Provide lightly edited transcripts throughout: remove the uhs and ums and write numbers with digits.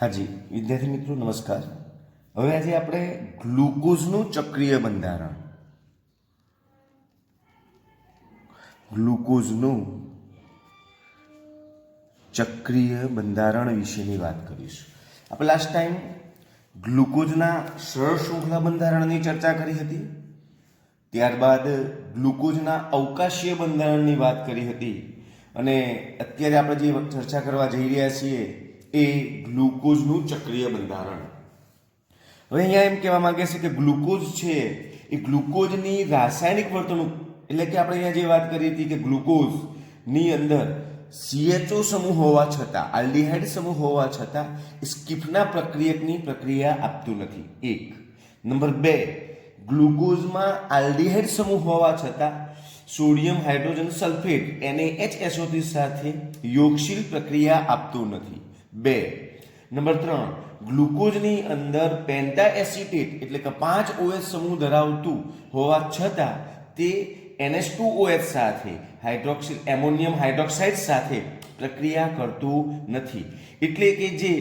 હાજી વિદ્યાર્થી મિત્રો નમસ્કાર. હવે આજે આપણે ગ્લુકોઝનું ચક્રીય બંધારણ વિશેની વાત કરીશું. આપણે લાસ્ટ ટાઈમ ગ્લુકોઝના સરળ શૃંખલા બંધારણની ચર્ચા કરી હતી. ત્યારબાદ ગ્લુકોઝના અવકાશીય બંધારણની વાત કરી હતી અને અત્યારે આપણે જે ચર્ચા કરવા જઈ રહ્યા છીએ એ ગ્લુકોઝનું ચક્રીય બંધારણ. હવે અહીંયા એમ કહેવા માંગે છે કે ગ્લુકોઝ છે એ ગ્લુકોઝની રાસાયણિક વર્તણૂક, એટલે કે આપણે અહીંયા જે વાત કરી હતી કે ગ્લુકોઝની અંદર CHO સમૂહ હોવા છતાં, આલ્ડીહાઇડ સમૂહ હોવા છતાં સ્કિફના પ્રક્રિયકની પ્રક્રિયા આપતું નથી. 1. નંબર 2, ગ્લુકોઝમાં આલ્ડીહાઇડ સમૂહ હોવા છતાં સોડિયમ હાઇડ્રોજન સલ્ફેટ NaHSO3 સાથે યોગશીલ પ્રક્રિયા આપતું નથી. 2. નંબર 3, ગ્લુકોઝની અંદર પેન્ટા એસિટેટ એટલે કે 5 OH સમૂહ ધરાવતું હોવા છતાં તે NH2OH સાથે હાઇડ્રોક્સિલ એમોનિયમ હાઇડ્રોક્સાઇડ સાથે પ્રક્રિયા કરતું નથી, એટલે કે જે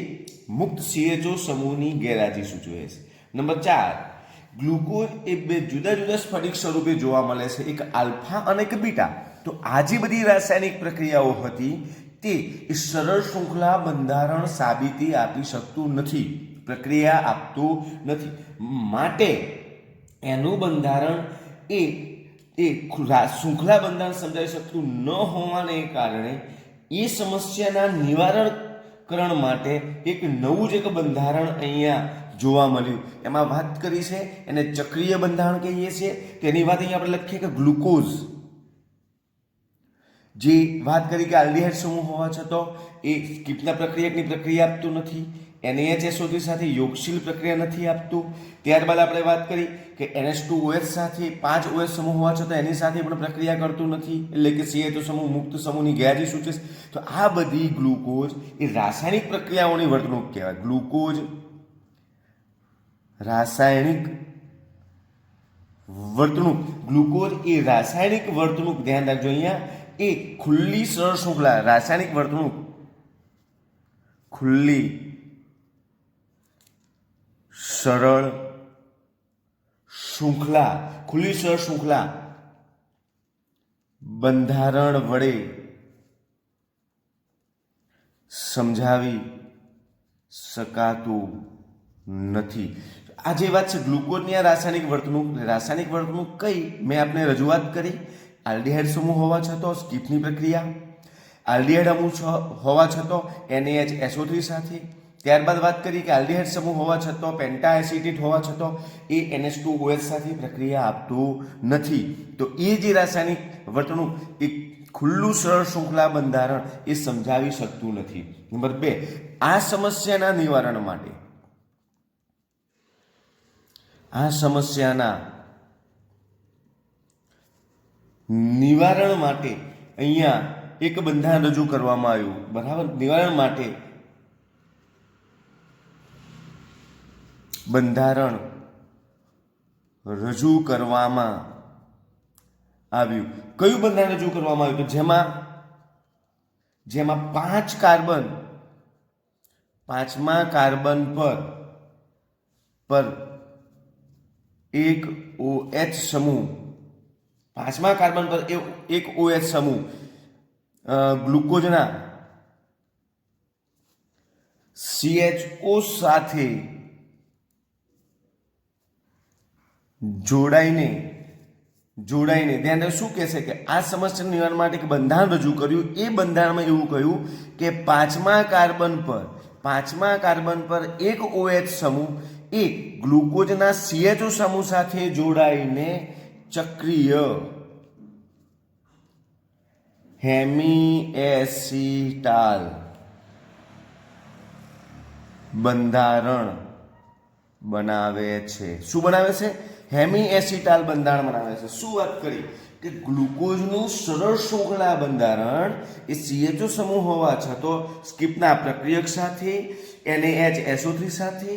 મુક્ત CHO સમૂહની ગેરહાજરી સૂચવે છે. નંબર 4, ગ્લુકોઝ એ બે જુદા જુદા સ્ફટિક સ્વરૂપે જોવા મળે છે, એક આલ્ફા અને એક બીટા. તો આ જે બધી રાસાયણિક પ્રક્રિયાઓ હતી તે સરળ શૃંખલા બંધારણ સાબિતી આપી શકતું નથી, પ્રક્રિયા આપતું નથી. માટે એનું બંધારણ એ શૃંખલા બંધારણ સમજાવી શકતું ન હોવાને કારણે એ સમસ્યાના નિવારણકરણ માટે એક નવું જ એક બંધારણ અહીંયા જોવા મળ્યું. એમાં વાત કરી છે એને ચક્રીય બંધારણ કહીએ છીએ. તેની વાત અહીંયા આપણે લખીએ કે ગ્લુકોઝ જે વાત કરી કે આલ્ડીહાઇડ સમૂહ હોવા છતાં એ સ્કિફના પ્રક્રિયકની પ્રક્રિયા આપતું નથી, NaHSO3 સાથે યોગશીલ પ્રક્રિયા નથી આપતું. ત્યારબાદ આપણે વાત કરી કે NH2OH સાથે 5 OH સમૂહ હોવા છતાં એની સાથે પણ પ્રક્રિયા કરતું નથી, એટલે કે CHO સમૂહ મુક્ત સમૂહની ગેરહાજરી સૂચવે છે. તો આ બધી ગ્લુકોઝ એ રાસાયણિક પ્રક્રિયાઓની વર્તણૂક કહેવાય. ગ્લુકોઝ રાસાયણિક વર્તણૂક ધ્યાન રાખજો અહીંયા એ ખુલ્લી સરળ શૃંખલા રાસાયણિક વર્તણૂક ખુલ્લી સરળ શૃંખલા બંધારણ વડે સમજાવી શકાતું નથી. આ જે વાત છે ગ્લુકોઝની આ રાસાયણિક વર્તણૂક કઈ મેં આપને રજૂઆત કરી. આલ્ડીહાઇડ સમૂહ હોવા છતાં સ્કિફની પ્રક્રિયા, આલ્ડીહાઇડ સમૂહ હોવા છતાં NaHSO3 સાથે. ત્યારબાદ વાત કરી કે આલ્ડીહાઇડ સમૂહ હોવા છતાં પેન્ટા એસિટેટ હોવા છતાં એ NH2OH સાથે પ્રક્રિયા આપતું નથી. તો એ જે રાસાયણિક વર્તણૂક એ ખુલ્લું સરળ શૃંખલા બંધારણ એ સમજાવી શકતું નથી. નંબર 2, આ સમસ્યાના નિવારણ માટે અહીંયા એક બંધારણ રજૂ કરવામાં આવ્યું. બરાબર, નિવારણ માટે બંધારણ રજૂ કરવામાં આવ્યું. કયું બંધારણ રજૂ કરવામાં આવ્યું? તો જેમાં 5 કાર્બન, 5મા કાર્બન પર એક OH સમૂહ, 5મા કાર્બન પર એક OH સમૂહ ગ્લુકોઝના CHO સાથે જોડાઈને ધ્યાન શું કહેશે કે આ સમસ્યાના નિવારણ માટે એક બંધારણ રજૂ કર્યું. એ બંધારણમાં એવું કહ્યું કે 5મા કાર્બન પર એક OH સમૂહ એ ગ્લુકોઝના CHO સમૂહ સાથે જોડાઈને ચક્રીય હેમિએસિટાલ બંધારણ બનાવે છે. શું બનાવે છે? હેમી એસિટાલ બંધારણ બનાવે છે. શું વાત કરી કે ગ્લુકોઝનું સરળ શૃંખલા બંધારણ એ CHO સમૂહ હોવા છતાં સ્કીપના પ્રક્રિયક સાથે NaHSO3 સાથે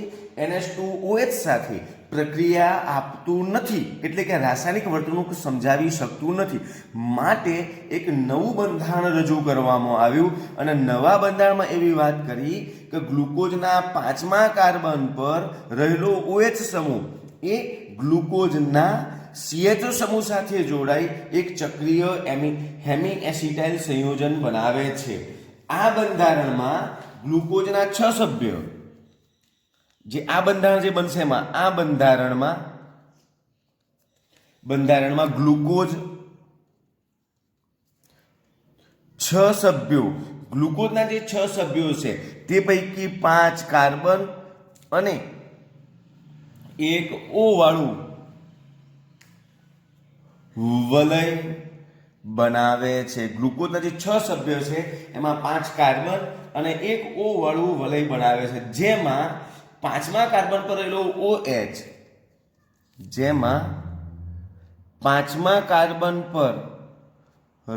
NH2OH સાથે પ્રક્રિયા આપતું નથી, એટલે કે રાસાયણિક વર્તણૂક સમજાવી શકતું નથી. માટે એક નવું બંધારણ રજૂ કરવામાં આવ્યું અને નવા બંધારણમાં એવી વાત કરી કે ગ્લુકોઝના 5મા કાર્બન પર રહેલો OH સમૂહ એ ગ્લુકોઝના CHO સમૂહ સાથે જોડાઈ એક ચક્રીય હેમી એસિટાઇલ સંયોજન બનાવે છે. આ બંધારણમાં ગ્લુકોઝના 6 સભ્યો જે આ બંધારણ જે બનશે એમાં આ બંધારણમાં ગ્લુકોઝ 6 સભ્યો ગ્લુકોઝના જે 6 સભ્યો છે તે પૈકી 5 કાર્બન અને એક O વાળું વલય બનાવે છે. ગ્લુકોઝના જે 6 સભ્યો છે એમાં 5 કાર્બન અને એક O વાળું વલય બનાવે છે, જેમાં 5મા કાર્બન પર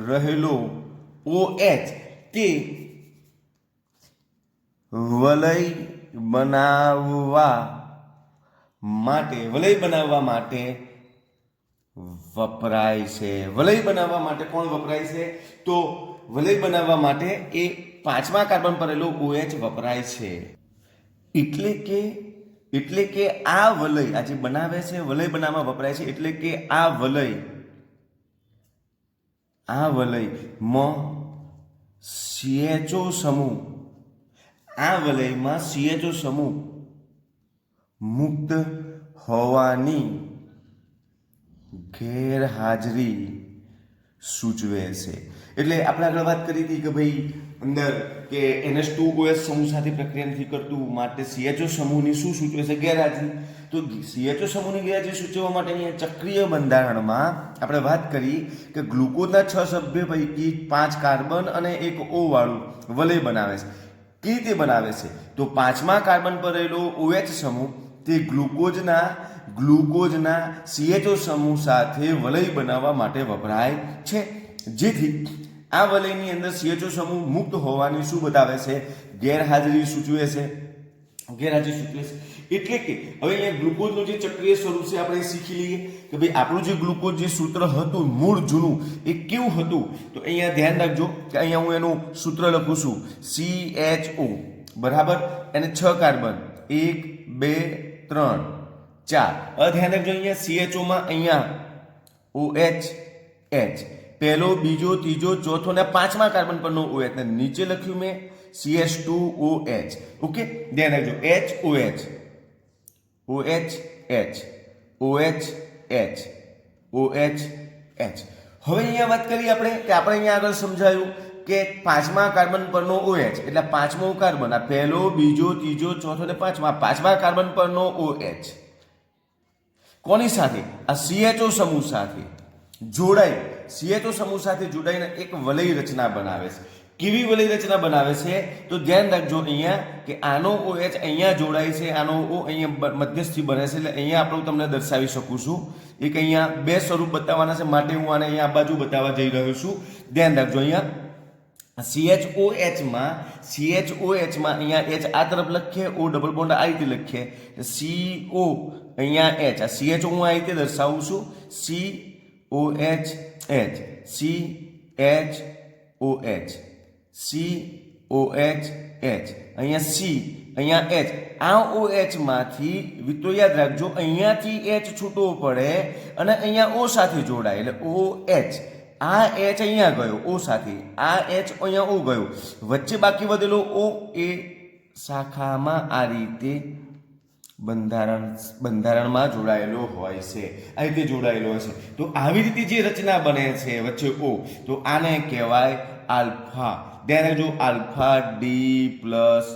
રહેલો OH તે વલય બનાવવા માટે વપરાય છે. વલય બનાવવા માટે કોણ વપરાય છે? તો વલય બનાવવા માટે એ 5મા કાર્બન પર રહેલો OH વપરાય છે. એટલે કે આ વલય આ જે બનાવે છે વલય બનાવવા વપરાય છે. એટલે કે આ વલયમાં CHO સમૂહ મુક્ત હોવાની ગેરહાજરી સૂચવે છે. એટલે આપણે આગળ વાત કરી હતી કે ભાઈ અંદર કે NH2OH સમૂહ સાથે પ્રક્રિયા નથી કરતું, માટે CHO સમૂહની શું સૂચવે છે? ગેરહાજરી. તો CHO સમૂહની ગેરહાજરી સૂચવવા માટે અહીંયા ચક્રીય બંધારણમાં આપણે વાત કરી કે ગ્લુકોઝના 6 સભ્ય પૈકી 5 કાર્બન અને એક O વાળું વલય બનાવે છે. કેવી રીતે બનાવે છે? તો 5મા કાર્બન પર રહેલો OH સમૂહ તે ગ્લુકોઝના CHO સમૂહ સાથે વલય બનાવવા માટે વપરાય છે, જેથી આ વલયની અંદર CHO સમૂહ મુક્ત હોવાની શું બતાવે છે? ગેરહાજરી સૂચવે છે. એટલે કે હવે અહીંયા ગ્લુકોઝનું જે ચક્રીય સ્વરૂપ છે આપણે શીખી લઈએ કે ભાઈ આપણું જે ગ્લુકોઝ જે સૂત્ર હતું મૂળ જૂનું એ કેવું હતું. તો અહીંયા ધ્યાન રાખજો કે અહીંયા હું એનું સૂત્ર લખું છું CHO બરાબર અને 6 કાર્બન 1 2 3 4. હવે ધ્યાન રાખજો અહીંયા CHO માં અહીંયા OH પહેલો બીજો ત્રીજો ચોથો ને 5મા કાર્બન પરનો OH ને નીચે લખ્યું મેં CH2OH. ઓકે, ધ્યાન રાખજો OH. હવે અહીંયા વાત કરી આપણે કે આપણે અહીંયા આગળ સમજાયું કે 5મા કાર્બન પરનો OH એટલે 5મો કાર્બન આ પહેલો બીજો ત્રીજો ચોથો ને 5મા કાર્બન પરનો OH કોની સાથે? આ CHO સમૂહ સાથે જોડાઈને એક વલય રચના બનાવે છે. કેવી વલય રચના બનાવે છે? તો ધ્યાન રાખજો અહીંયા કે આનો OH અહીંયા જોડાય છે, આનો O અહીંયા મધ્યસ્થી બને છે. એટલે અહીંયા આપણે તમને દર્શાવી શકું છું. એક અહીંયા 2 સ્વરૂપ બતાવવાના છે, માટે હું આને અહીંયા આ બાજુ બતાવવા જઈ રહ્યો છું. ધ્યાન રાખજો અહીંયા CHOH માં અહીંયા H આ તરફ લખીએ, O ડબલ બોન્ડ આ રીતે લખીએ, CO અહીંયા H આ CHO હું આ રીતે દર્શાવું છું COH અહીંયા C અહીંયા H આ OH માંથી તો યાદ રાખજો અહીંયાથી H છૂટો પડે અને અહીંયા O સાથે જોડાય એટલે OH. આ H અહીંયા ગયો O સાથે, આ H અહીંયા O ગયો, વચ્ચે બાકી વધેલો O એ શાખામાં આ રીતે બંધારણમાં જોડાયેલો હોય છે. આ રીતે જોડાયેલો હશે તો આવી રીતે જે રચના બને છે વચ્ચે O, તો આને કહેવાય આલ્ફા. ધ્યાન રાખજો આલ્ફા ડી પ્લસ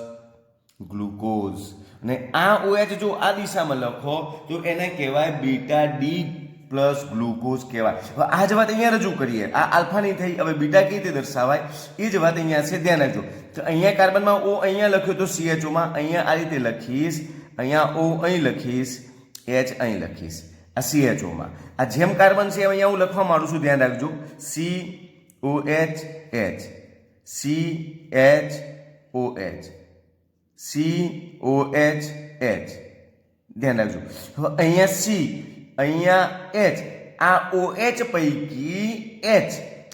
ગ્લુકોઝ. અને આ OH જો આ દિશામાં લખો તો એને કહેવાય બીટા ડી પ્લસ ગ્લુકોઝ કહેવાય. હવે આ જ વાત અહીંયા રજૂ કરીએ. આ આલ્ફાની થઈ, હવે બીટા કેવી રીતે દર્શાવાય એ જ વાત અહીંયા છે. ધ્યાન રાખજો તો અહીંયા કાર્બનમાં O અહીંયા લખ્યો તો CHO માં અહીંયા આ રીતે લખીશ, અહીંયા O અહીં લખીશ, H અહીં લખીશ. આ CHO માં આ જેમ કાર્બન છે અહીંયા હું લખવા માંડું છું, ધ્યાન રાખજો, COH ધ્યાન રાખજો. હવે અહીંયા C, અહીંયા H, આ OH પૈકી H,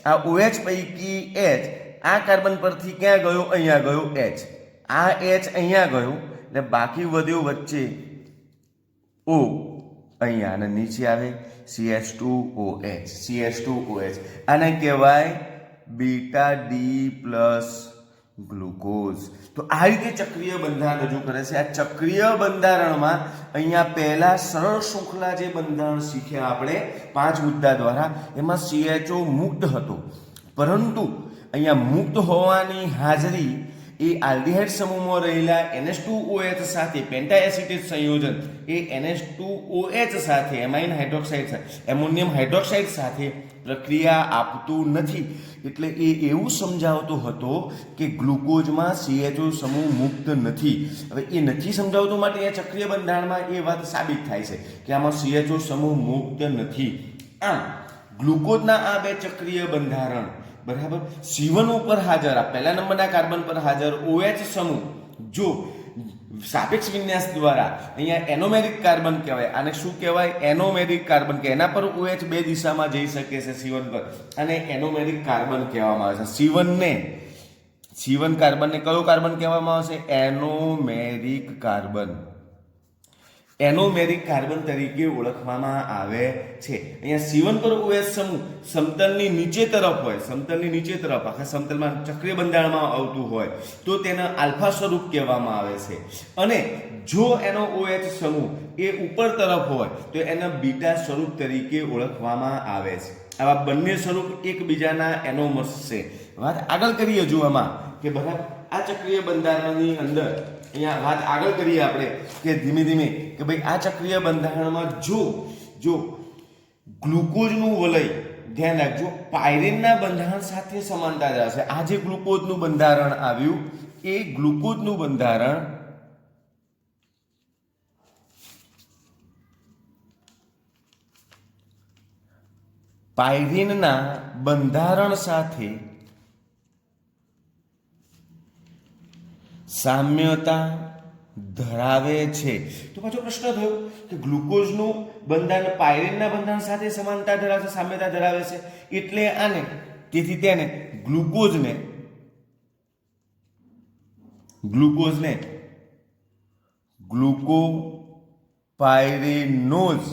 આ OH પૈકી H આ કાર્બન પરથી ક્યાં ગયો? અહીંયા ગયો H, આ H અહીંયા ગયો એટલે બાકી વધ્યો વચ્ચે O અહીંયા, અને નીચે આવે CH2OH. આને કહેવાય બીટા ડી પ્લસ ગ્લુકોઝ. તો આ રીતે ચક્રીય બંધારણ રજૂ કરે છે. આ ચક્રીય બંધારણમાં અહીંયા પહેલા સરળ શૃંખલા જે બંધારણ શીખ્યા આપણે 5 મુદ્દા દ્વારા, એમાં CHO મુક્ત હતો, પરંતુ અહીંયા મુક્ત હોવાની હાજરી એ આલ્ડીહાઇડ સમૂહમાં રહેલા NH2OH સાથે પેન્ટા એસિટેટ સંયોજન એ NH2OH સાથે એમાઇન હાઇડ્રોક્સાઇડ સાથે એમોનિયમ હાઇડ્રોક્સાઇડ સાથે પ્રક્રિયા આપતું નથી. એટલે એ એવું સમજાવતો હતો કે ગ્લુકોઝમાં CHO સમૂહ મુક્ત નથી. હવે એ નથી સમજાવતો માટે એ ચક્રીય બંધારણમાં એ વાત સાબિત થાય છે કે આમાં CHO સમૂહ મુક્ત નથી. આમ ગ્લુકોઝના આ બે ચક્રીય બંધારણ બરાબર C1 ઉપર હાજર, આ પહેલા નંબરના કાર્બન પર હાજર OH સમૂહ જો સાપેક્ષ વિન્યાસ દ્વારા અહીંયા એનોમેરિક કાર્બન કહેવાય, આને શું કહેવાય? એનોમેરિક કાર્બન કે એના પર OH બે દિશામાં જઈ શકે છે C1 પર, અને એનોમેરિક કાર્બન કહેવામાં આવે છે. C1 કાર્બનને કયો કાર્બન કહેવામાં આવશે? એનોમેરિક કાર્બન. એનોમેરિક કાર્બન તરીકે ઓળખવામાં આવે છે. અહીંયા C1 પર OH સમૂહ સમતલની નીચે તરફ હોય, સમતલની નીચે તરફ આખા સમતલમાં ચક્રીય બંધારણમાં આવતું હોય તો તેને આલ્ફા સ્વરૂપ કહેવામાં આવે છે, અને જો એનો OH સમૂહ એ ઉપર તરફ હોય તો એને બીટા સ્વરૂપ તરીકે ઓળખવામાં આવે છે. આવા બંને સ્વરૂપ એકબીજાના એનોમર્સ છે. વાત આગળ કરીએ જો આમાં કે બરાબર આ ચક્રીય બંધારણની અંદર અહીંયા વાત આગળ કરીએ આપણે કે ધીમે ધીમે કે ભાઈ આ ચક્રીય બંધારણમાં જો ગ્લુકોઝનું વલય, ધ્યાન રાખજો, પાયરીનના બંધારણ સાથે સમાનતા ધરાવશે. આ જે ગ્લુકોઝનું બંધારણ આવ્યું એ ગ્લુકોઝનું બંધારણ પાયરીનના બંધારણ સાથે સામ્યતા ધરાવે છે. તો પાછો પ્રશ્ન થયો કે ગ્લુકોઝનું બંધારણ પાયરીનના બંધારણ સાથે સમાનતા ધરાવે છે, સામ્યતા ધરાવે છે, એટલે આને તેથી તેને ગ્લુકોઝને ગ્લુકોપાયરીનોઝ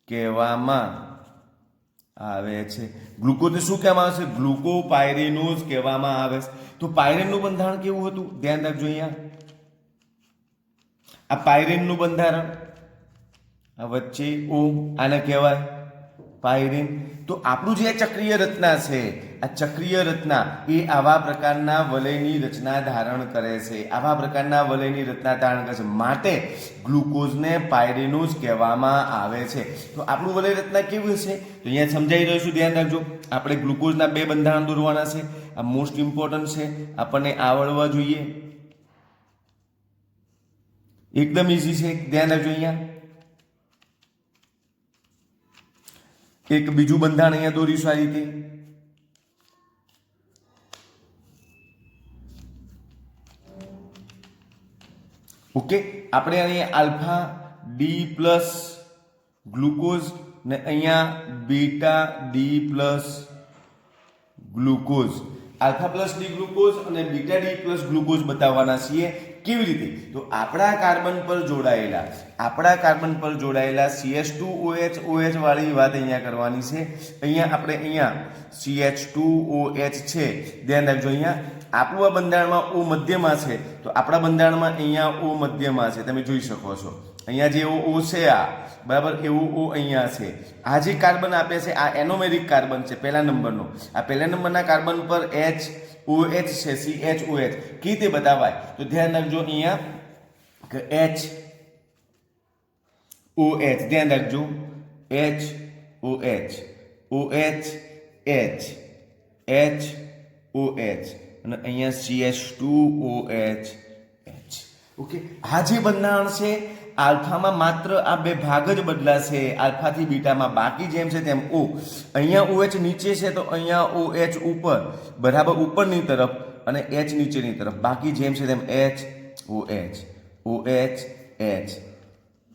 કહેવામાં આવે છે. ગ્લુકોઝને શું કહેવામાં આવે છે? ગ્લુકોપાયરીનોઝ કહેવામાં આવે છે. તો પાયરીનનું બંધારણ કેવું હતું? ધ્યાન રાખજો. અહીંયા આ પાયરીનનું બંધારણ, આ વચ્ચે O, આને કહેવાય પાયરીન. તો આપણું જે ચક્રીય રચના છે, આ ચક્રીય રચના એ આવા પ્રકારના વલયની રચના ધારણ કરે છે, આવા પ્રકારના વલયની રચના ધારણ કરે છે, માટે ગ્લુકોઝને પાયરીનોઝ કહેવામાં આવે છે. તો આપણું વલય રચના કેવી હશે? તો અહીંયા સમજાઈ રહ્યું છું, ધ્યાન રાખજો. આપણે ગ્લુકોઝના બે બંધારણ દોરવાના છે. આ મોસ્ટ ઇમ્પોર્ટન્ટ છે, આપણને આવડવા જોઈએ, એકદમ ઈઝી છે. ધ્યાન રાખજો. અહીંયા એક બીજું બંધારણ અહીંયા દોરીશું આ રીતે. ઓકે, આપણે અહીંયા આલ્ફા ડી પ્લસ ગ્લુકોઝ ને અહીંયા beta D plus glucose, alpha plus D glucose અને બીટા ડી પ્લસ ગ્લુકોઝ બતાવવાના છીએ. કેવી રીતે? તો આપણા કાર્બન પર જોડાયેલા CH2OH વાળી વાત અહીંયા કરવાની છે. અહીંયા CH2OH છે, ધ્યાન રાખજો. અહીંયા આપણું આ બંધારણમાં O મધ્યમાં છે, તો આપણા બંધારણમાં અહીંયા O મધ્યમાં છે, તમે જોઈ શકો છો. અહીંયા જે O છે આ બરાબર એવું O અહીંયા છે. આ જે કાર્બન આપે છે આ એનોમેરિક કાર્બન છે પહેલા નંબરનો. આ પહેલા નંબરના કાર્બન પર OH છે, CHOH કેવી રીતે બતાવાય? તો ધ્યાન રાખજો અહીંયા કે HOH, ધ્યાન રાખજો, HOH, OH, H, HOH અને અહીંયા CH2OH. ઓકે, આ જે બંધારણ છે આલ્ફામાં માત્ર આ બે ભાગ જ બદલાશે, આલ્ફાથી બીટામાં. બાકી જેમ છે તેમ ઓ. અહીંયા OH નીચે છે તો અહીંયા OH ઉપર, બરાબર ઉપરની તરફ, અને H નીચેની તરફ. બાકી જેમ છે તેમ H OH OH H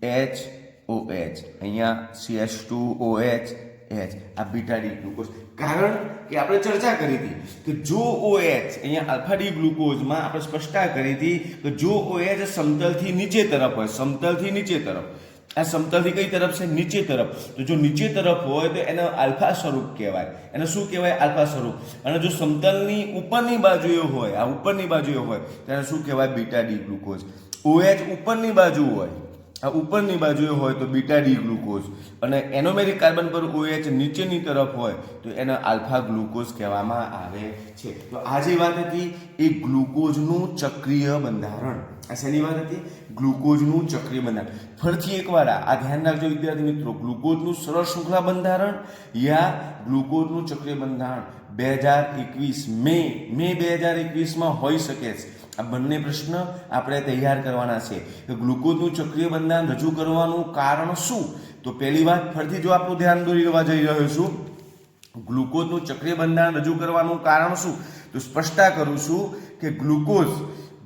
H OH, અહીંયા CH2OH H. આ બીટા ડી ગ્લુકોઝ. કારણ કે આપણે ચર્ચા કરી હતી કે જો OH અહીંયા આલ્ફા ડી ગ્લુકોઝમાં આપણે સ્પષ્ટતા કરી હતી કે જો OH સમતલથી નીચે તરફ હોય, સમતલથી નીચે તરફ, આ સમતલથી કઈ તરફ છે? નીચે તરફ. તો જો નીચે તરફ હોય તો એને આલ્ફા સ્વરૂપ કહેવાય. એને શું કહેવાય? આલ્ફા સ્વરૂપ. અને જો સમતલની ઉપરની બાજુએ હોય, આ ઉપરની બાજુએ હોય તો એને શું કહેવાય? Beta D glucose. OH ઉપરની બાજુ હોય, આ ઉપરની બાજુએ હોય તો બીટા ડી ગ્લુકોઝ, અને એનોમેરિક કાર્બન પર OH નીચેની તરફ હોય તો એને આલ્ફા ગ્લુકોઝ કહેવામાં આવે છે. તો આ જે વાત હતી એ ગ્લુકોઝનું ચક્રીય બંધારણ. આ શેની વાત હતી? ગ્લુકોઝનું ચક્રીય બંધારણ. ફરીથી એકવાર આ ધ્યાન રાખજો વિદ્યાર્થી મિત્રો, ગ્લુકોઝનું સરળ શૃંખલા બંધારણ યા ગ્લુકોઝનું ચક્રીય બંધારણ 2021 મે 2021માં હોઈ શકે છે. આ બંને પ્રશ્ન આપણે તૈયાર કરવાના છે કે ગ્લુકોઝનું ચક્રીય બંધારણ રજૂ કરવાનું કારણ શું. તો પહેલી વાત ફરીથી જો આપણું ધ્યાન દોરવા જઈ રહ્યો છું, ગ્લુકોઝનું ચક્રીય બંધારણ રજૂ કરવાનું કારણ શું, તો સ્પષ્ટતા કરું છું કે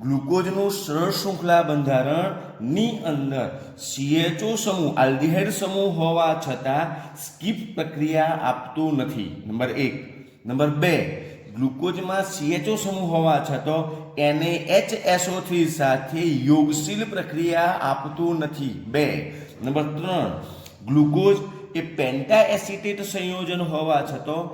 ગ્લુકોઝનું સરળ શૃંખલા બંધારણની અંદર CHO સમૂહ, આલ્ડિહાઇડ સમૂહ હોવા છતાં સ્કીપ પ્રક્રિયા આપતું નથી. નંબર 1. નંબર 2, ગ્લુકોઝમાં CHO સમૂહ હોવા છતાં NaHSO3 સાથે યોગશીલ પ્રક્રિયા આપતું નથી. 2. નંબર 3, ગ્લુકોઝ એ પેન્ટા એસિટેટ સંયોજન હોવા છતાં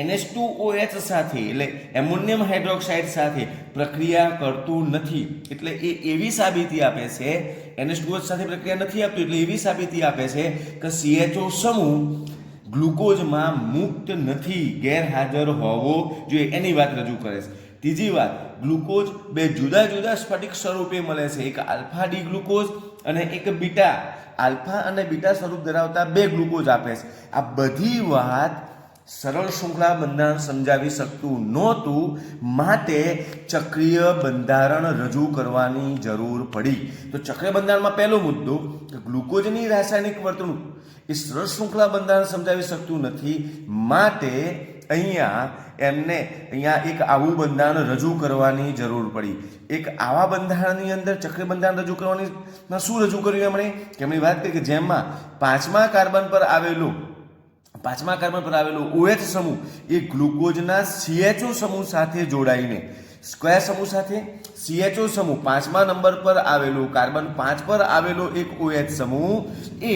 NH2OH સાથે એટલે એમોનિયમ હાઇડ્રોક્સાઇડ સાથે પ્રક્રિયા કરતું નથી. એટલે એ એવી સાબિતી આપે છે, NH2OH સાથે પ્રક્રિયા નથી આપતું એટલે એવી સાબિતી આપે છે કે CHO સમૂહ ગ્લુકોઝમાં મુક્ત નથી, ગેરહાજર હોવો જોઈએ, એની વાત રજૂ કરે છે. ત્રીજી વાત, ગ્લુકોઝ બે જુદા જુદા સ્ફટિક સ્વરૂપે મળે છે. એક આલ્ફા ડી ગ્લુકોઝ અને એક બીટા. આલ્ફા અને બીટા સ્વરૂપ ધરાવતા બે ગ્લુકોઝ આપે છે. આ બધી વાત સરળ શૃંખલા બંધારણ સમજાવી શકતું નહોતું, માટે ચક્રીય બંધારણ રજૂ કરવાની જરૂર પડી. તો ચક્રીય બંધારણમાં પહેલો મુદ્દો કે ગ્લુકોઝની રાસાયણિક વર્તણૂક એ સરળ શૃંખલા બંધારણ સમજાવી શકતું નથી, માટે અહીંયા એક આવું બંધારણ રજૂ કરવાની જરૂર પડી. એક આવા બંધારણની અંદર ચક્રીય બંધારણ રજૂ કરવાની શું રજૂ કર્યું એમણે વાત કરી કે જેમાં પાંચમા કાર્બન પર આવેલો OH સમૂહ એ ગ્લુકોઝના CHO સમૂહ સાથે જોડાઈને, કયા સમૂહ સાથે? CHO સમૂહ, પાંચમા નંબર પર આવેલો, કાર્બન 5 પર આવેલો એક OH સમૂહ એ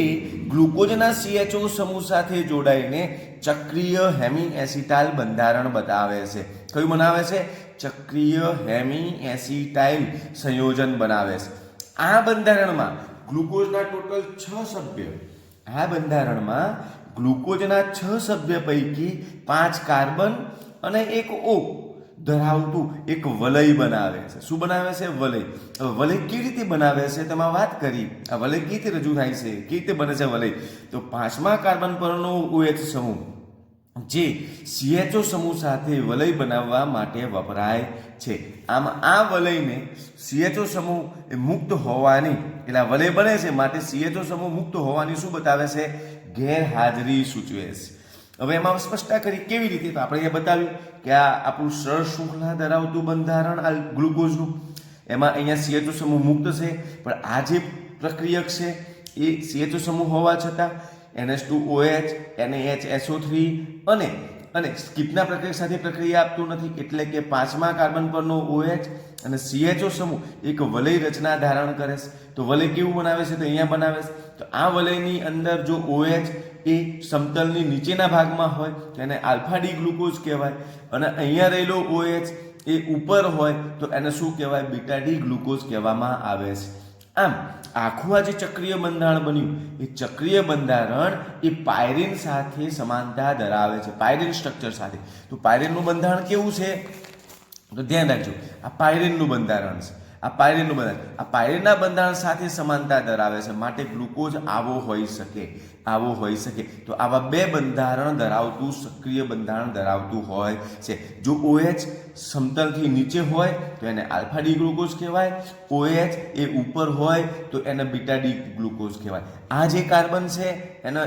ગ્લુકોઝના CHO સમૂહ સાથે જોડાઈને ચક્રીય હેમી એસિટાઇલ બંધારણ બનાવે છે. કયું બનાવે છે? ચક્રીય હેમી એસિટાઇલ સંયોજન બનાવે છે. આ બંધારણમાં ગ્લુકોઝના ટોટલ 6 સભ્ય, આ બંધારણમાં ગ્લુકોઝના 6 સભ્ય પૈકી 5 કાર્બન અને એક O ધરાવતું એક વલય બનાવે છે. શું બનાવે છે? વલય. હવે વલય કેવી રીતે બનાવે છે તેમાં વાત કરી. આ વલય કેવી રીતે રજૂ થાય છે, કેવી રીતે બને છે વલય? તો પાંચમા કાર્બન પરનો OH સમૂહ જે CHO સમૂહ સાથે વલય બનાવવા માટે વપરાય છે. આમ આ વલયને CHO સમૂહ મુક્ત હોવાની, એટલે આ વલય બને છે માટે CHO સમૂહ મુક્ત હોવાની શું બતાવે છે? ગેરહાજરી સૂચવે છે. હવે એમાં સ્પષ્ટતા કરી કેવી રીતે? તો આપણે અહીંયા બતાવ્યું કે આ આપણું સરળ શૃંખલા ધરાવતું બંધારણ ગ્લુકોઝનું, એમાં અહીંયા CHO સમૂહ મુક્ત છે, પણ આ જે પ્રક્રિયક છે એ CHO સમૂહ હોવા છતાં NH2OH, NaHSO3 અને સ્કીપના પ્રક્રિયા સાથે પ્રક્રિયા આપતું નથી. એટલે કે પાંચમા કાર્બન પરનો OH અને CHO સમૂહ એક વલય રચના ધારણ કરે છે. તો વલય કેવું બનાવે છે? તો અહીંયા બનાવે છે. તો આ વલયની અંદર જો OH એ સમતલની નીચેના ભાગમાં હોય તો એને આલ્ફા ડી ગ્લુકોઝ કહેવાય, અને અહીંયા રહેલો OH એ ઉપર હોય તો એને શું કહેવાય? બીટા ડી ગ્લુકોઝ કહેવામાં આવે છે. આમ આખું આ જે ચક્રીય બંધારણ બન્યું એ ચક્રીય બંધારણ એ પાયરીન સાથે સમાનતા ધરાવે છે, પાયરીન સ્ટ્રક્ચર સાથે. તો પાયરીનનું બંધારણ કેવું છે? તો ધ્યાન રાખજો, આ પાયરીનનું બંધારણ છે. આ પાયરીનનું બંધારણ, આ પાયરીના બંધારણ સાથે સમાનતા ધરાવે છે, માટે ગ્લુકોઝ આવો હોઈ શકે. તો આવા બે બંધારણ ધરાવતું સક્રિય બંધારણ ધરાવતું હોય છે. જો OH સમતલથી નીચે હોય તો એને આલ્ફા ડી ગ્લુકોઝ કહેવાય, OH એ ઉપર હોય તો એને બીટા ડી ગ્લુકોઝ કહેવાય. આ જે કાર્બન છે એને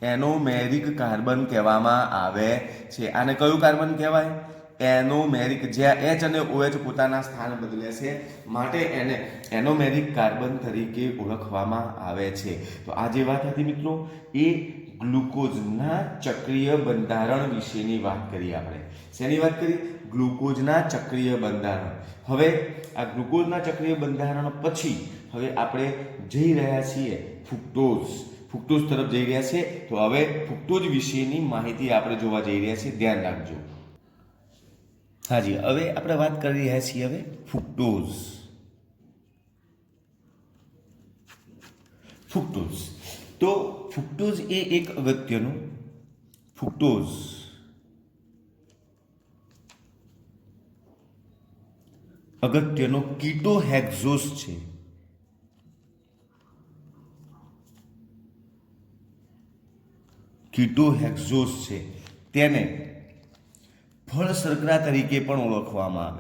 એનોમેરિક કાર્બન કહેવામાં આવે છે. આને કયું કાર્બન કહેવાય? એનોમેરિક. જ્યાં H અને OH પોતાના સ્થાન બદલે છે, માટે એને એનોમેરિક કાર્બન તરીકે ઓળખવામાં આવે છે. તો આ જે વાત હતી મિત્રો, એ ગ્લુકોઝના ચક્રીય બંધારણ વિશેની વાત કરી આપણે. શેની વાત કરી? ગ્લુકોઝના ચક્રીય બંધારણ. હવે આ ગ્લુકોઝના ચક્રીય બંધારણ પછી હવે આપણે જઈ રહ્યા છીએ ફ્રુક્ટોઝ તરફ જઈ રહ્યા છે. તો હવે ફ્રુક્ટોઝ વિશેની માહિતી આપણે જોવા જઈ રહ્યા છીએ, ધ્યાન રાખજો. હાજી, હવે આપણે વાત કરી રહ્યા છીએ હવે ફ્રુક્ટોઝ. તો ફ્રુક્ટોઝ એ એક અગત્યનો કીટોહેક્ઝોઝ છે. તેને ફળ શર્કરા તરીકે પણ ઓળખવામાં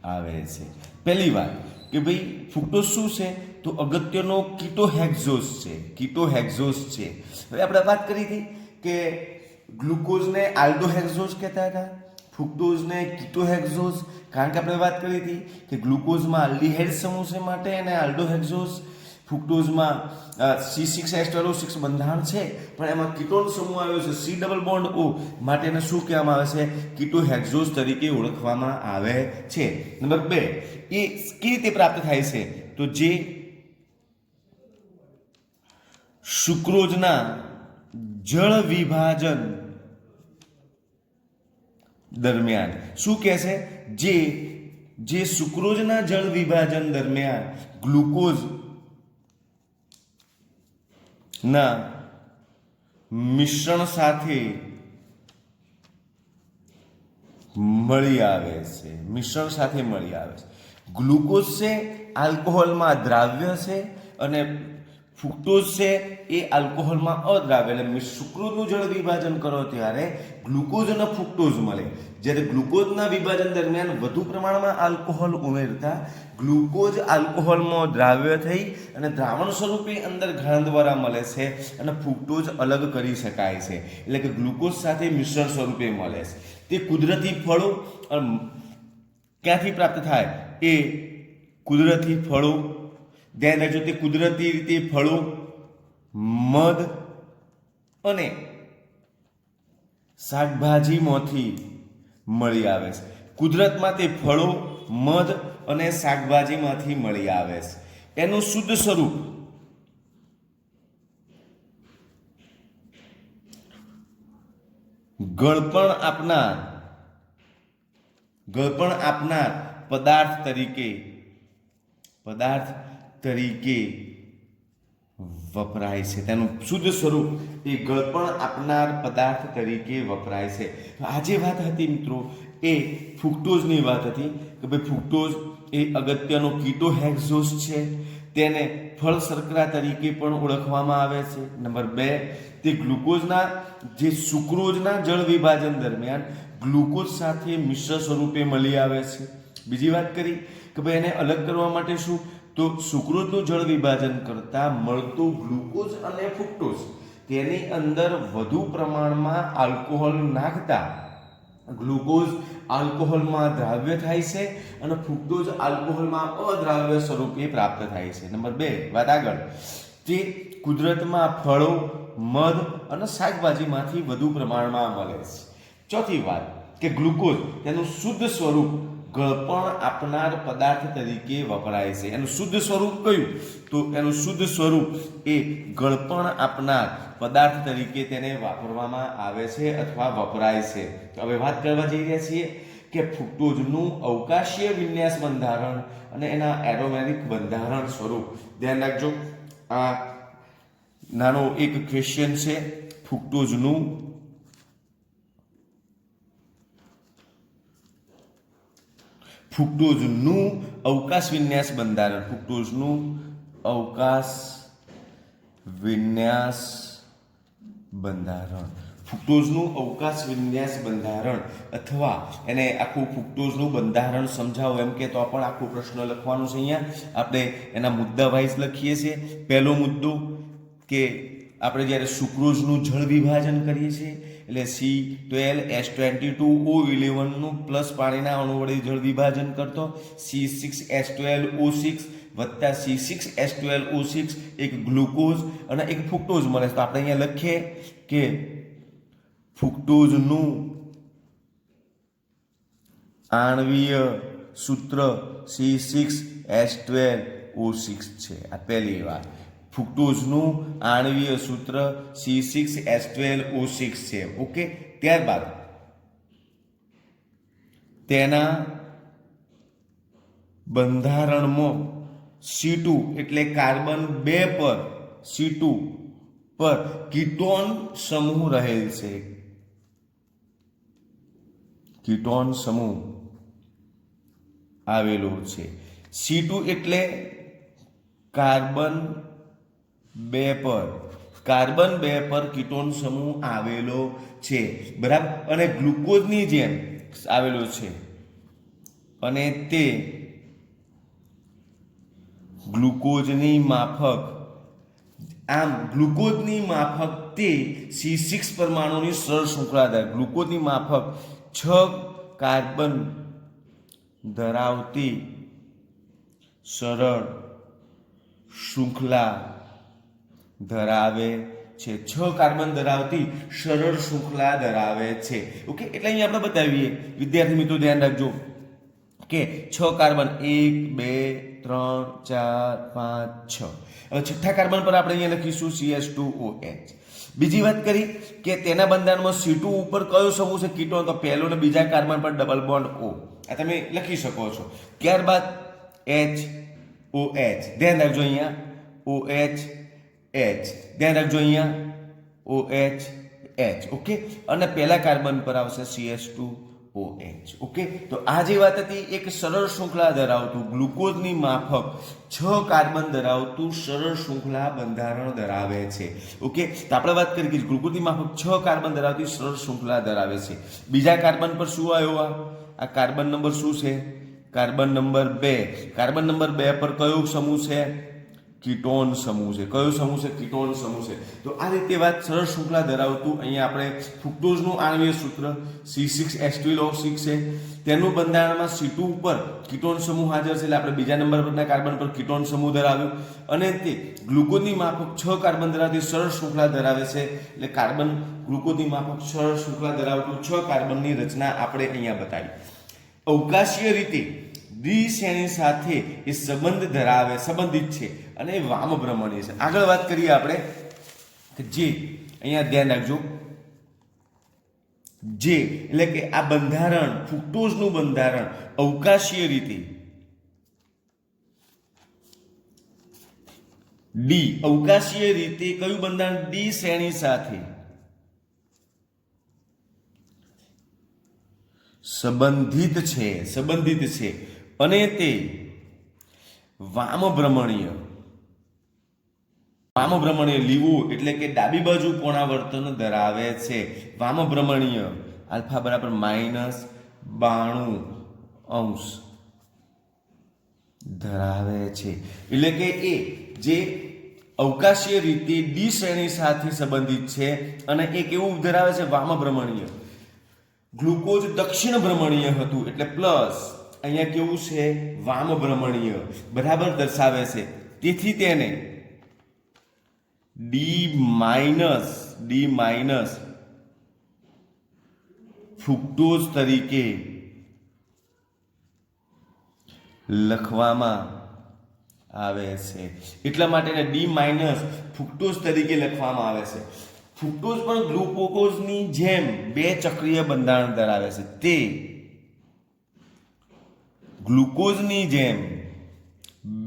આવે છે. પહેલી વાત કે ભાઈ ફ્રુક્ટોઝ શું છે? તો અગત્યનો કીટોહેક્ઝોઝ છે. હવે આપણે વાત કરી હતી કે ગ્લુકોઝને આલ્ડોહેક્ઝોઝ કહેતા હતા, ફ્રુક્ટોઝને કીટોહેક્ઝોઝ, કારણ કે આપણે વાત કરી હતી કે ગ્લુકોઝમાં આલ્ડીહાઇડ સમૂહ છે માટે એને આલ્ડોહેક્ઝોઝ, ફ્રુક્ટોઝમાં C6H12O6 બંધારણ છે પણ એમાં કીટોન સમૂહ આવ્યો છે C ડબલ બોન્ડ O, માટે એને શું કહેવામાં આવે છે? કીટોહેક્ઝોઝ તરીકે ઓળખવામાં આવે છે. નંબર 2, એ કેવી રીતે પ્રાપ્ત થાય છે? તો જે સુક્રોઝના જળ વિભાજન દરમિયાન, શું કહે છે? જે સુક્રોઝના જળ વિભાજન દરમિયાન ગ્લુકોઝ ના મિશ્રણ સાથે મળી આવે છે. ગ્લુકોઝ છે આલ્કોહોલમાં દ્રાવ્ય છે અને ફ્રુક્ટોઝ છે એ આલ્કોહોલમાં અદ્રાવ્ય. એટલે સુક્રોઝનું જળ વિભાજન કરો ત્યારે ગ્લુકોઝ અને ફ્રુક્ટોઝ મળે. જ્યારે ગ્લુકોઝના વિભાજન દરમિયાન વધુ પ્રમાણમાં આલ્કોહોલ ઉમેરતા ગ્લુકોઝ આલ્કોહોલમાં દ્રાવ્ય થઈ અને દ્રાવણ સ્વરૂપે અંદર ઘાણ દ્વારા મળે છે અને ફ્રુક્ટોઝ અલગ કરી શકાય છે. એટલે કે ગ્લુકોઝ સાથે મિશ્રણ સ્વરૂપે મળે છે. તે કુદરતી ફળો ક્યાંથી પ્રાપ્ત થાય? એ કુદરતી ફળો, ધ્યાન રાખજો, તે કુદરતી રીતે ફળો, મધ અને શાકભાજીમાંથી મળી આવે છે. કુદરતમાં તે ફળો, મધ અને શાકભાજીમાંથી મળી આવે છે. એનું શુદ્ધ સ્વરૂપ ગળપણ આપનાર પદાર્થ તરીકે વપરાય છે. તેનું શુદ્ધ સ્વરૂપ એ ગળપણ આપનાર પદાર્થ તરીકે વપરાય છે. આજે વાત હતી મિત્રો એ ફ્રુક્ટોઝની વાત હતી કે ભાઈ ફ્રુક્ટોઝ એ અગત્યનો કીટોહેક્ઝોઝ છે. તેને ફળ શર્કરા તરીકે પણ ઓળખવામાં આવે છે. નંબર 2, તે જે સુક્રોઝના જળ વિભાજન દરમિયાન ગ્લુકોઝ સાથે મિશ્ર સ્વરૂપે મળી આવે છે. બીજી વાત કરી કે ભાઈ એને અલગ કરવા માટે શું? તો સુક્રોઝનું જળ વિભાજન કરતા મળતું ગ્લુકોઝ અને ફ્રુક્ટોઝ તેની અંદર વધુ પ્રમાણમાં આલ્કોહોલ નાખતા ગ્લુકોઝ આલ્કોહોલમાં દ્રાવ્ય થાય છે અને ફ્રુક્ટોઝ આલ્કોહોલમાં અદ્રાવ્ય સ્વરૂપે પ્રાપ્ત થાય છે. નંબર 2, વાત આગળ, તે કુદરતમાં ફળો, મધ અને શાકભાજીમાંથી વધુ પ્રમાણમાં મળે છે. ચોથી વાત કે ગ્લુકોઝ તેનું શુદ્ધ સ્વરૂપ ગળપણ આપનાર પદાર્થ તરીકે વપરાય છે. એનું શુદ્ધ સ્વરૂપ કયું? તો એનું શુદ્ધ સ્વરૂપ એ ગળપણ આપનાર પદાર્થ તરીકે તેને વાપરવામાં આવે છે અથવા વપરાય છે. તો હવે વાત કરવા જઈ રહ્યા છીએ કે ફ્રુક્ટોઝનું અવકાશીય વિન્યાસ બંધારણ અને એના એરોમેરિક બંધારણ સ્વરૂપ. ધ્યાન રાખજો, આ નાનો એક ક્વેશ્ચન છે ફ્રુક્ટોઝનું અવકાશ વિન્યાસ બંધારણ. ફ્રુક્ટોઝનું અવકાશ વિન્યાસ બંધારણ. ફ્રુક્ટોઝનું અવકાશ વિન્યાસ બંધારણ અથવા એને આખું ફ્રુક્ટોઝનું બંધારણ સમજાવો એમ કે તો પણ આખો પ્રશ્ન લખવાનો છે. અહીંયા આપણે એના મુદ્દા વાઇઝ લખીએ છીએ. પહેલો મુદ્દો કે આપણે જ્યારે સુક્રોઝનું જળ વિભાજન કરીએ છીએ એટલે C12H22O11 નું પ્લસ પાણીના અણુ વડે જળ વિભાજન કરતો C6H12O6 વત્તા C6H12O6 એક ગ્લુકોઝ અને એક ફ્રુક્ટોઝ મળે. તો આપણે અહીંયા લખીએ કે ફ્રુક્ટોઝનું આણ્વીય સૂત્ર C6H12O6 છે. આ પહેલી વાત. ફ્રુક્ટોઝનું આણ્વીય સૂત્ર C6H12O6 છે. ઓકે. ત્યારબાદ તેના બંધારણમાં C2 એટલે કાર્બન 2 પર C2 પર કીટોન સમૂહ રહેલ છે. કીટોન સમૂહ આવેલો છે. C2 એટલે કાર્બન 2 પર કીટોન સમૂહ આવેલો છે. બરાબર. અને ગ્લુકોઝની જેમ આવેલો છે અને તે ગ્લુકોઝની માફક તે C6 પરમાણુની સરળ શૃંખલા ધરાવે. ગ્લુકોઝની માફક 6 કાર્બન ધરાવતી સરળ શૃંખલા ધરાવે છે. 6 કાર્બન ધરાવતી સરળ શૃંખલા ધરાવે છે. ઓકે. એટલે અહીં આપણે બતાવીએ, વિદ્યાર્થી મિત્રો ધ્યાન રાખજો કે 6 કાર્બન 1 2 3 4 5 6. હવે છઠ્ઠા કાર્બન પર આપણે અહીંયા લખીશું CH2OH. બીજી વાત કરી કે તેના બંધારણમાં C2 ઉપર કયો સમૂહ છે કીટોન, તો પહેલો અને બીજા કાર્બન પર ડબલ બોન્ડ O. આ તમે લખી શકો છો. ત્યારબાદ HOH. ધ્યાન રાખજો અહીંયા OH ધ્યાન રાખજો અહીંયા OH. ઓકે. અને પહેલા કાર્બન પર આવશે CH2OH. ઓકે. તો આ જે વાત હતી એક સરળ શૃંખલા ધરાવતું ગ્લુકોઝની માફક 6 કાર્બન ધરાવતું સરળ શૃંખલા બંધારણ ધરાવે છે. ઓકે. તો આપણે વાત કરી કે ગ્લુકોઝની માફક 6 કાર્બન ધરાવતી સરળ શૃંખલા ધરાવે છે. બીજા કાર્બન પર શું આવ્યો? આ કાર્બન નંબર શું છે? Carbon number 2. કાર્બન નંબર 2 પર કયો સમૂહ છે? કીટોન સમૂહ છે. કયો સમૂહ છે? કીટોન સમૂહ છે. તો આ રીતે વાત સરળ શૃંખલા ધરાવતું અહીંયા આપણે ફ્રુક્ટોઝનું આણ્વીય સૂત્ર C6H12O6 છે. તેનું બંધારણમાં C2 ઉપર કીટોન સમૂહ હાજર છે એટલે આપણે બીજા નંબર પરના કાર્બન પર કીટોન સમૂહ ધરાવ્યો અને તે ગ્લુકોઝની માફક 6 કાર્બન ધરાવતી સરળ શૃંખલા ધરાવે છે એટલે ગ્લુકોઝની માફક સરળ શૃંખલા ધરાવતું 6 કાર્બનની રચના આપણે અહીંયા બતાવી. અવકાશીય રીતે દ્વિશ્રેણી સાથે એ સંબંધિત છે અને વામભ્રમણીય છે. આગળ વાત કરીએ આપણે કે જે અહીંયા ધ્યાન રાખજો જે એટલે કે આ બંધારણ ફ્રુક્ટોઝનું બંધારણ અવકાશીય રીતે કયું બંધારણ ડી શ્રેણી સાથે સંબંધિત છે અને તે વામભ્રમણીય લીવો એટલે કે ડાબી બાજુ કોણાવર્તન ધરાવે છે. વામભ્રમણીય આલ્ફા બરાબર -92° ધરાવે છે. એટલે કે એ જે અવકાશીય રીતે ડી શ્રેણી સાથે સંબંધિત છે અને એ કેવું ધરાવે છે? વામભ્રમણીય. ગ્લુકોઝ દક્ષિણ ભ્રમણીય હતું એટલે પ્લસ અહીંયા કેવું છે? વામભ્રમણીય બરાબર દર્શાવે છે. તેથી તેને ડી માઇનસ ફ્રુક્ટોઝ તરીકે લખવામાં આવે છે. એટલા માટે ડી માઇનસ ફ્રુક્ટોઝ તરીકે લખવામાં આવે છે. ફ્રુક્ટોઝ પણ ગ્લુકોઝની જેમ 2 ચક્રીય બંધારણ ધરાવે છે. તે ગ્લુકોઝની જેમ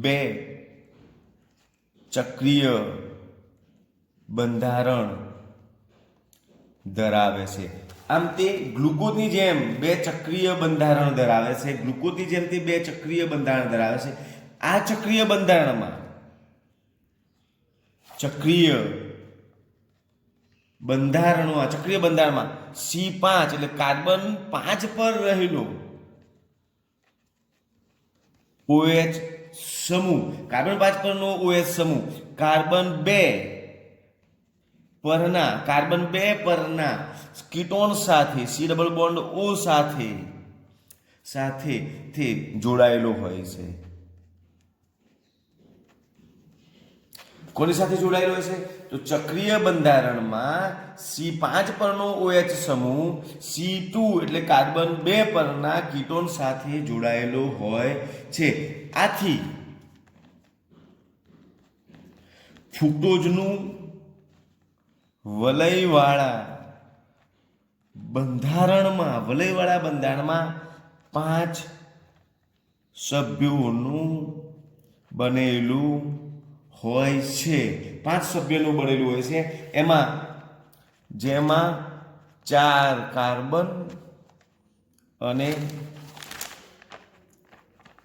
2 ચક્રીય બંધારણ ધરાવે છે. આમ તે ગ્લુકોઝની જેમ બે ચક્રીય બંધારણ ધરાવે છે. ગ્લુકોઝની જેમ તે બે ચક્રીય બંધારણ ધરાવે છે. આ ચક્રીય બંધારણમાં ચક્રીય બંધારણમાં C5 એટલે કાર્બન 5 પર રહેલો OH સમૂહ, કાર્બન 5 પરનો OH સમૂહ કાર્બન 2 પરના કીટોન સાથે C ડબલ બોન્ડ O સાથે જોડાયેલો હોય છે. કોની સાથે જોડાયેલો હોય છે? તો ચક્રીય બંધારણમાં C5 પરનો OH સમૂહ C2 એટલે કાર્બન 2 પરના કીટોન સાથે જોડાયેલો હોય છે. આથી ફ્રુક્ટોઝનું વલયવાળા બંધારણમાં 5 સભ્યોનું બનેલું હોય છે. 5 સભ્યોનું બનેલું હોય છે. જેમાં 4 કાર્બન અને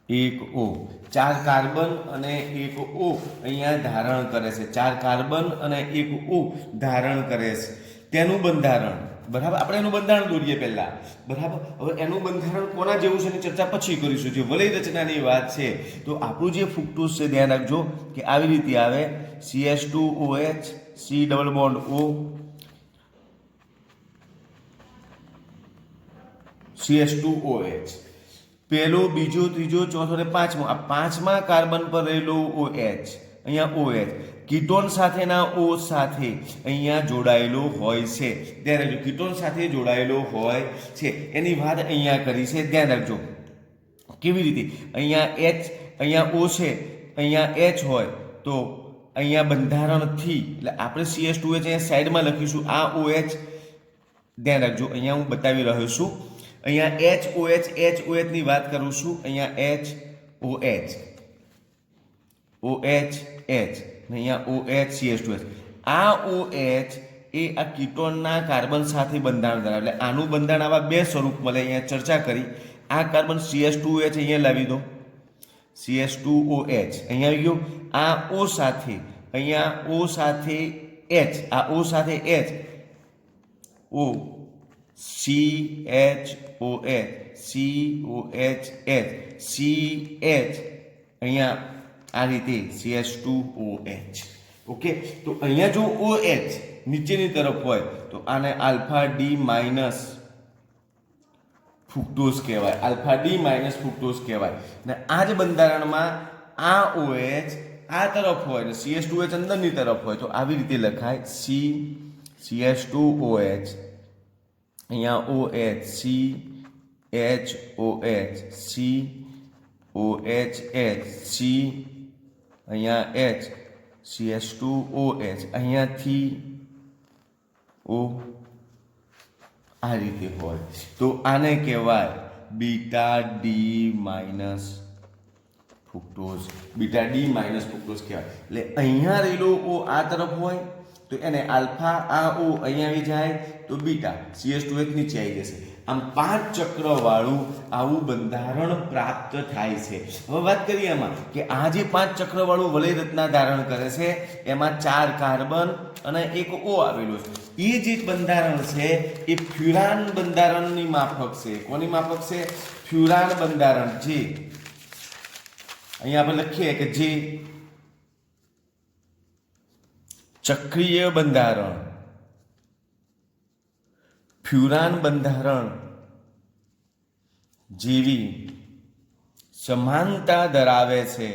1 O. 4 કાર્બન અને 1 O અહીંયા ધારણ કરે છે. 4 કાર્બન અને 1 O ધારણ કરે છે. તેનું બંધારણ, બરાબર, આપણે એનું બંધારણ દોરીએ પહેલા, બરાબર. હવે એનું બંધારણ કોના જેવું છે એની ચર્ચા પછી કરીશું. જે વલય રચનાની વાત છે, તો આપણું જે ફ્રુક્ટોઝ છે ધ્યાન રાખજો કે આવી રીતે આવે CH2OH C double bond O CH2OH પહેલો, બીજો, ત્રીજો, ચોથો અને પાંચમો. આ 5મા કાર્બન પર રહેલો OH, અહીંયા OH કીટોન સાથેના O સાથે અહીંયા જોડાયેલો હોય છે. ધ્યાન રાખજો, કીટોન સાથે જોડાયેલો હોય છે એની વાત અહીંયા કરી છે. ધ્યાન રાખજો કેવી રીતે. અહીંયા O છે, અહીંયા H હોય તો અહીંયા બંધારણથી એટલે આપણે CH2H અહીંયા સાઈડમાં લખીશું. આ OH ધ્યાન રાખજો, અહીંયા હું બતાવી રહ્યો છું. અહીંયા HOH ની વાત કરું છું. અહીંયા HOH અહીંયા OH CH2H. આ OH એ આ કીટોનના કાર્બન સાથે બંધારણ ધરાવે. એટલે આનું બંધારણ આવા બે સ્વરૂપ મળે. અહીંયા ચર્ચા કરી. આ કાર્બન CH2OH અહીંયા લાવી દો, CH2OH અહીંયા આવી ગયો. આ O સાથે, અહીંયા O સાથે H, આ O સાથે H, O CH અહીંયા આ રીતે CH2OH. ઓકે, તો અહીંયા જો OH નીચેની તરફ હોય તો આને આલ્ફા ડી માઇનસ ફ્રુક્ટોઝ કહેવાય. ને આ જ બંધારણમાં આ OH આ તરફ હોય ને CH2OH અંદરની તરફ હોય તો આવી રીતે લખાય CH2OH અહીંયા OH CHOH C અહીંયા H CH2OH અહીંયાથી O આ રીતે હોય તો આને કહેવાય બીટા ડી માઇનસ ફ્રુક્ટોઝ કહેવાય. એટલે અહીંયા રહેલો O આ તરફ હોય તો એને આલ્ફા, આ O અહીંયા આવી જાય તો બીટા CH2H નીચે આવી જશે. આમ 5 ચક્રવાળું આવું બંધારણ પ્રાપ્ત થાય છે. હવે વાત કરીએ એમાં કે આ જે 5 ચક્રવાળું વલય રચના ધારણ કરે છે એમાં 4 કાર્બન અને 1 O આવેલો છે. એ જે બંધારણ છે એ ફ્યુરાન બંધારણની માફક છે. કોની માફક છે? ફ્યુરાન બંધારણ. જે અહીંયા આપણે લખીએ કે જે ચક્રીય બંધારણ, ફ્યુરાન બંધારણ જેવી સમાનતા ધરાવે છે,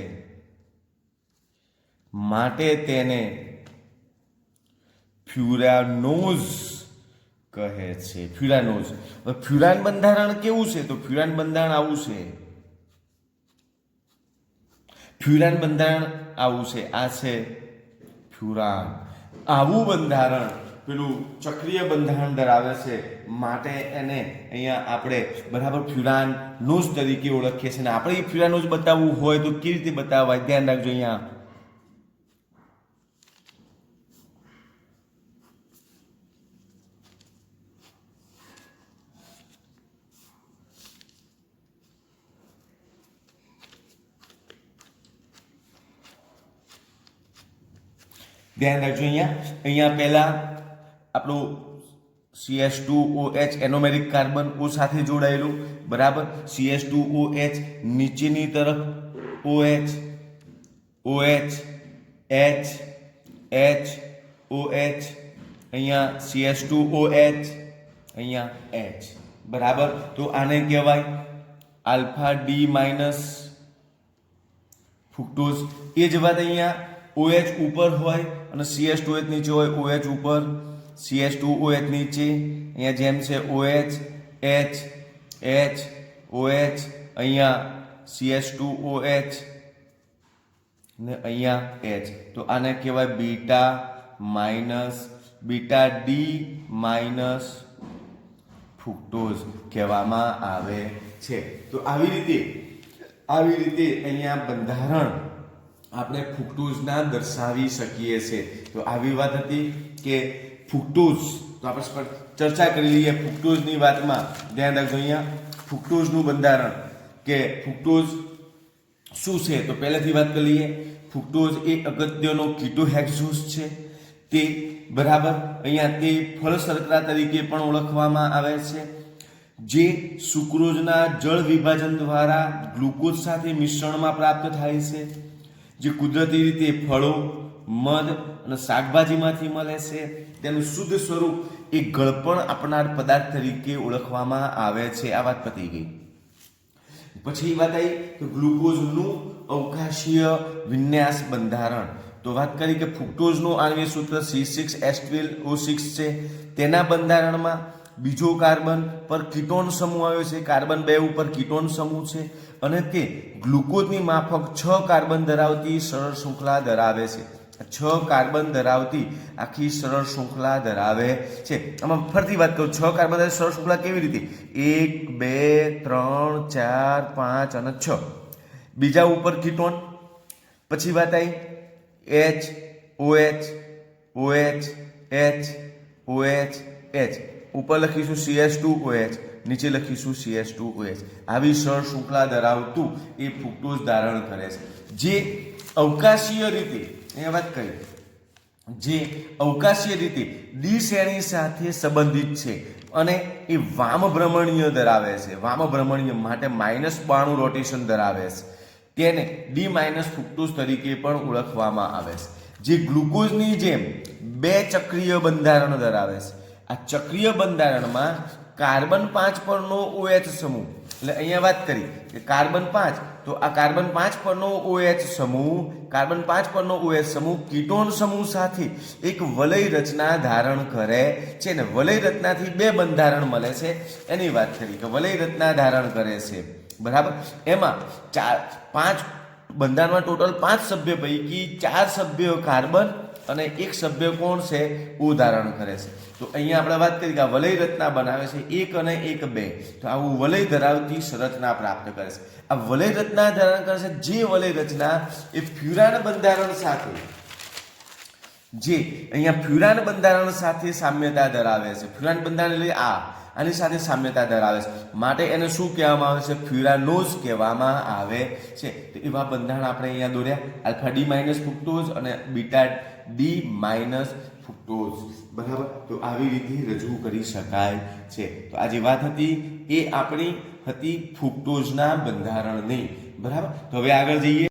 માટે તેને ફ્યુરાનોઝ કહે છે. ફ્યુરાનોઝ. ફ્યુરાન બંધારણ કેવું છે? તો ફ્યુરાન બંધારણ આવું છે. આ છે ફ્યુરાન. આવું બંધારણ પેલું ચક્રીય બંધારણ ધરાવે છે, માટે એને અહીંયા આપણે બરાબર ફ્યુરાનોઝ તરીકે ઓળખીએ છીએ. અને આપણે એ ફ્યુરાનોઝ બતાવવું હોય તો કેવી રીતે બતાવાય? ધ્યાન રાખજો. અહીંયા ધ્યાન રાખજો અહીંયા પહેલા આપણું CH2OH એનોમેરિક કાર્બન O સાથે જોડાયેલું, બરાબર. CH2OH નીચેની તરફ OH OH H H OH, અહીંયા CH2OH, અહીંયા H, બરાબર. તો આને કહેવાય આલ્ફા ડી માઇનસ ફ્રુક્ટોઝ. એ જ વાત અહીંયા OH ઉપર હોય અને CH2OH નીચે હોય, OH ઉપર CH2OH નીચે, અહીંયા જેમ છે OH H H OH, અહીંયા CH2OH ને અહીંયા H. તો આને કહેવાય બીટા ડી માઇનસ ફ્રુક્ટોઝ કહેવામાં આવે છે. તો આવી રીતે અહીંયા બંધારણ આપણે ફ્રુક્ટોઝના દર્શાવી શકીએ છીએ. તો આવી વાત હતી કે ફ્રુક્ટોઝ, તો આપણે ચર્ચા કરી લઈએ ફ્રુક્ટોઝની વાતમાં. ધ્યાન રાખજો અહીંયા ફ્રુક્ટોઝનું બંધારણ કે ફ્રુક્ટોઝ શું છે. તો પહેલાથી વાત કરી લઈએ. ફ્રુક્ટોઝ એ અગત્યનો કીટોહેક્સોઝ છે. તે બરાબર અહીંયા તે ફળ શર્કરા તરીકે પણ ઓળખવામાં આવે છે, જે સુક્રોઝના જળ વિભાજન દ્વારા ગ્લુકોઝ સાથે મિશ્રણમાં પ્રાપ્ત થાય છે, જે કુદરતી રીતે ફળો, મધ અને શાકભાજીમાંથી મળે છે. તેનું શુદ્ધ સ્વરૂપ એ ગળપણ આપનાર પદાર્થ તરીકે ઓળખવામાં આવે છે. આ વાત પતી ગઈ. પછી વાત આવી કે ગ્લુકોઝનું અવકાશીય વિન્યાસ બંધારણ. તો વાત કરી કે ફ્રુક્ટોઝનું આણ્વિક સૂત્ર C6H12O6 છે. તેના બંધારણમાં બીજો કાર્બન પર કીટોન સમૂહ આવ્યો છે, કાર્બન 2 ઉપર કીટોન સમૂહ છે, અને તે ગ્લુકોઝની માફક 6 કાર્બન ધરાવતી સરળ શૃંખલા ધરાવે છે. 6 કાર્બન ધરાવતી આખી સરળ શૃંખલા ધરાવે છે. આમાં ફરીથી વાત કરું, 6 કાર્બન ધરાવતી સરળ શૃંખલા કેવી રીતે? 1 2 3 4 5 અને 6. બીજા ઉપર કીટોન. પછી વાત આવી H OH OH H OH H, ઉપર લખીશું CH2OH, નીચે લખીશું CH2OH. આવી સરળ શૃંખલા ધરાવતું એ ફ્રુક્ટોઝ ધારણ કરે છે, જે અવકાશીય રીતે અહીંયા વાત કરી, જે અવકાશીય રીતે ડી શ્રેણી સાથે સંબંધિત છે અને એ વામભ્રમણીય ધરાવે છે. વામભ્રમણીય માટે -92 રોટેશન ધરાવે છે. તેને ડી માઇનસ ફ્રુક્ટોઝ તરીકે પણ ઓળખવામાં આવે છે, જે ગ્લુકોઝની જેમ 2 ચક્રીય બંધારણ ધરાવે છે. આ ચક્રીય બંધારણમાં કાર્બન 5 પરનો OH સમૂહ, એટલે અહીંયા વાત કરી કે કાર્બન 5, તો આ કાર્બન 5 પરનો OH સમૂહ, કાર્બન 5 પરનો OH સમૂહ કીટોન સમૂહ સાથે એક વલય રચના ધારણ કરે છે ને વલય રચનાથી 2 બંધારણ મળે છે. એની વાત કરી કે વલય રચના ધારણ કરે છે, બરાબર. એમાં 5 બંધારણમાં ટોટલ 5 સભ્ય પૈકી 4 સભ્યો કાર્બન અને 1 સભ્ય કોણ છે? O ધારણ કરે છે. તો અહીંયા આપણે વાત કરી કે આ વલય રચના બનાવે છે 1 અને 1 2. તો આવું વલય ધરાવતી સંરચના પ્રાપ્ત કરે છે. આ વલય રચના ધારણ કરે છે, જે વલય રચના એ ફ્યુરાન બંધારણ સાથે, જે અહીંયા ફ્યુરાન બંધારણ સાથે સામ્યતા ધરાવે છે. ફ્યુરાન બંધારણ એટલે આની સાથે સામ્યતા ધરાવે છે, માટે એને શું કહેવામાં આવે છે? ફ્યુરાનોઝ કહેવામાં આવે છે. તો એવા બંધારણ આપણે અહીંયા દોર્યા, આલ્ફા ડી માઇનસ ફ્રુક્ટોઝ અને બીટા ડી માઇનસ ફ્રુક્ટોઝ, બરાબર. તો આવી રીતે રજૂ કરી શકાય છે. તો આ જે વાત હતી એ આપણી હતી ફ્રુક્ટોઝના બંધારણની, બરાબર. તો હવે આગળ જઈએ.